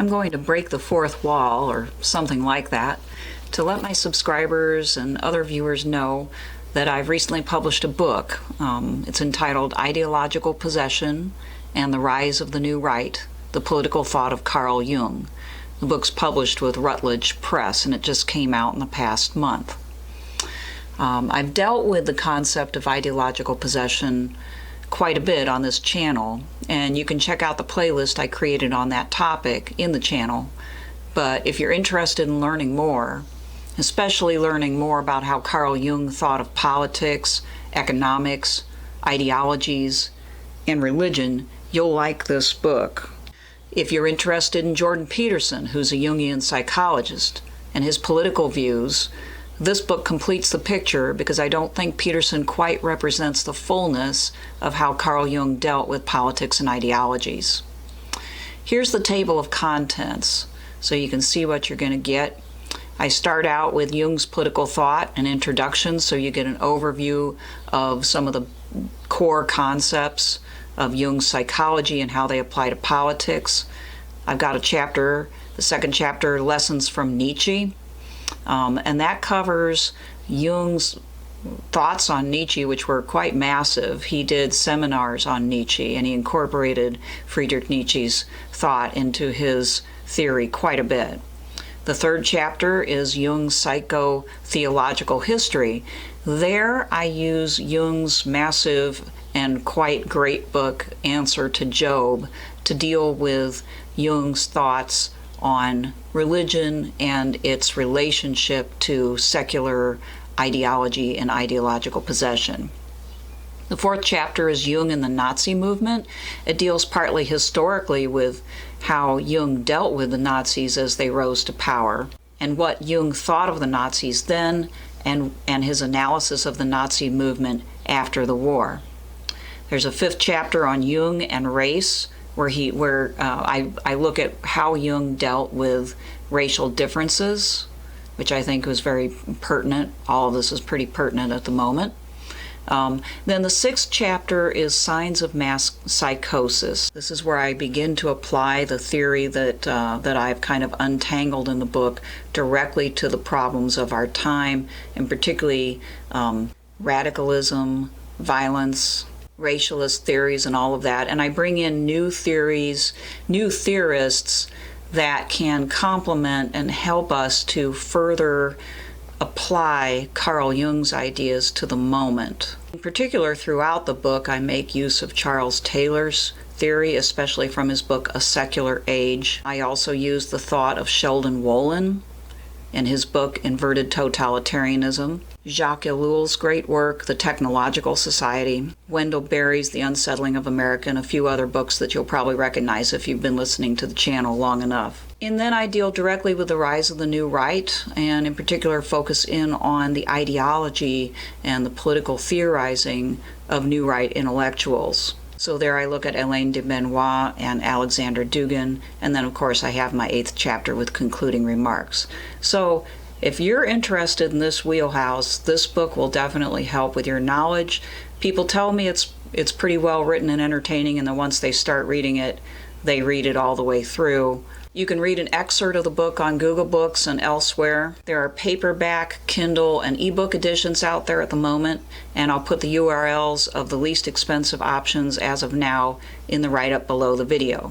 I'm going to break the fourth wall, or something like that, to let my subscribers and other viewers know that I've recently published a book. It's entitled Ideological Possession and the Rise of the New Right, The Political Thought of Carl Jung. The book's published with Routledge Press, and it just came out in the past month. I've dealt with the concept of ideological possession quite a bit on this channel, and you can check out the playlist I created on that topic in the channel. But if you're interested in learning more, especially learning more about how Carl Jung thought of politics, economics, ideologies, and religion, you'll like this book. If you're interested in Jordan Peterson, who's a Jungian psychologist, and his political views, this book completes the picture because I don't think Peterson quite represents the fullness of how Carl Jung dealt with politics and ideologies. Here's the table of contents so you can see what you're going to get. I start out with Jung's political thought, an introduction, so you get an overview of some of the core concepts of Jung's psychology and how they apply to politics. I've got a chapter, the second chapter, Lessons from Nietzsche. And that covers Jung's thoughts on Nietzsche, which were quite massive. He did seminars on Nietzsche, and he incorporated Friedrich Nietzsche's thought into his theory quite a bit. The third chapter is Jung's psycho-theological history. There I use Jung's massive and quite great book, Answer to Job, to deal with Jung's thoughts on religion and its relationship to secular ideology and ideological possession. The fourth chapter is Jung and the Nazi movement. It deals partly historically with how Jung dealt with the Nazis as they rose to power, and what Jung thought of the Nazis then, and his analysis of the Nazi movement after the war. There's a fifth chapter on Jung and race, where I look at how Jung dealt with racial differences, which I think was very pertinent. All of this is pretty pertinent at the moment. Then the sixth chapter is Signs of Mass Psychosis. This is where I begin to apply the theory that I've kind of untangled in the book directly to the problems of our time, and particularly radicalism, violence, racialist theories, and all of that. And I bring in new theories, new theorists that can complement and help us to further apply Carl Jung's ideas to the moment. In particular, throughout the book, I make use of Charles Taylor's theory, especially from his book, A Secular Age. I also use the thought of Sheldon Wolin in his book, Inverted Totalitarianism, Jacques Ellul's great work, The Technological Society, Wendell Berry's The Unsettling of America, and a few other books that you'll probably recognize if you've been listening to the channel long enough. And then I deal directly with the rise of the new right, and in particular focus in on the ideology and the political theorizing of new right intellectuals. So there I look at Alain de Benoit and Alexander Dugin, and then of course I have my eighth chapter with concluding remarks. So if you're interested in this wheelhouse, this book will definitely help with your knowledge. People tell me it's pretty well written and entertaining, and then once they start reading it, they read it all the way through. You can read an excerpt of the book on Google Books and elsewhere. There are paperback, Kindle, and ebook editions out there at the moment, and I'll put the URLs of the least expensive options as of now in the write-up below the video.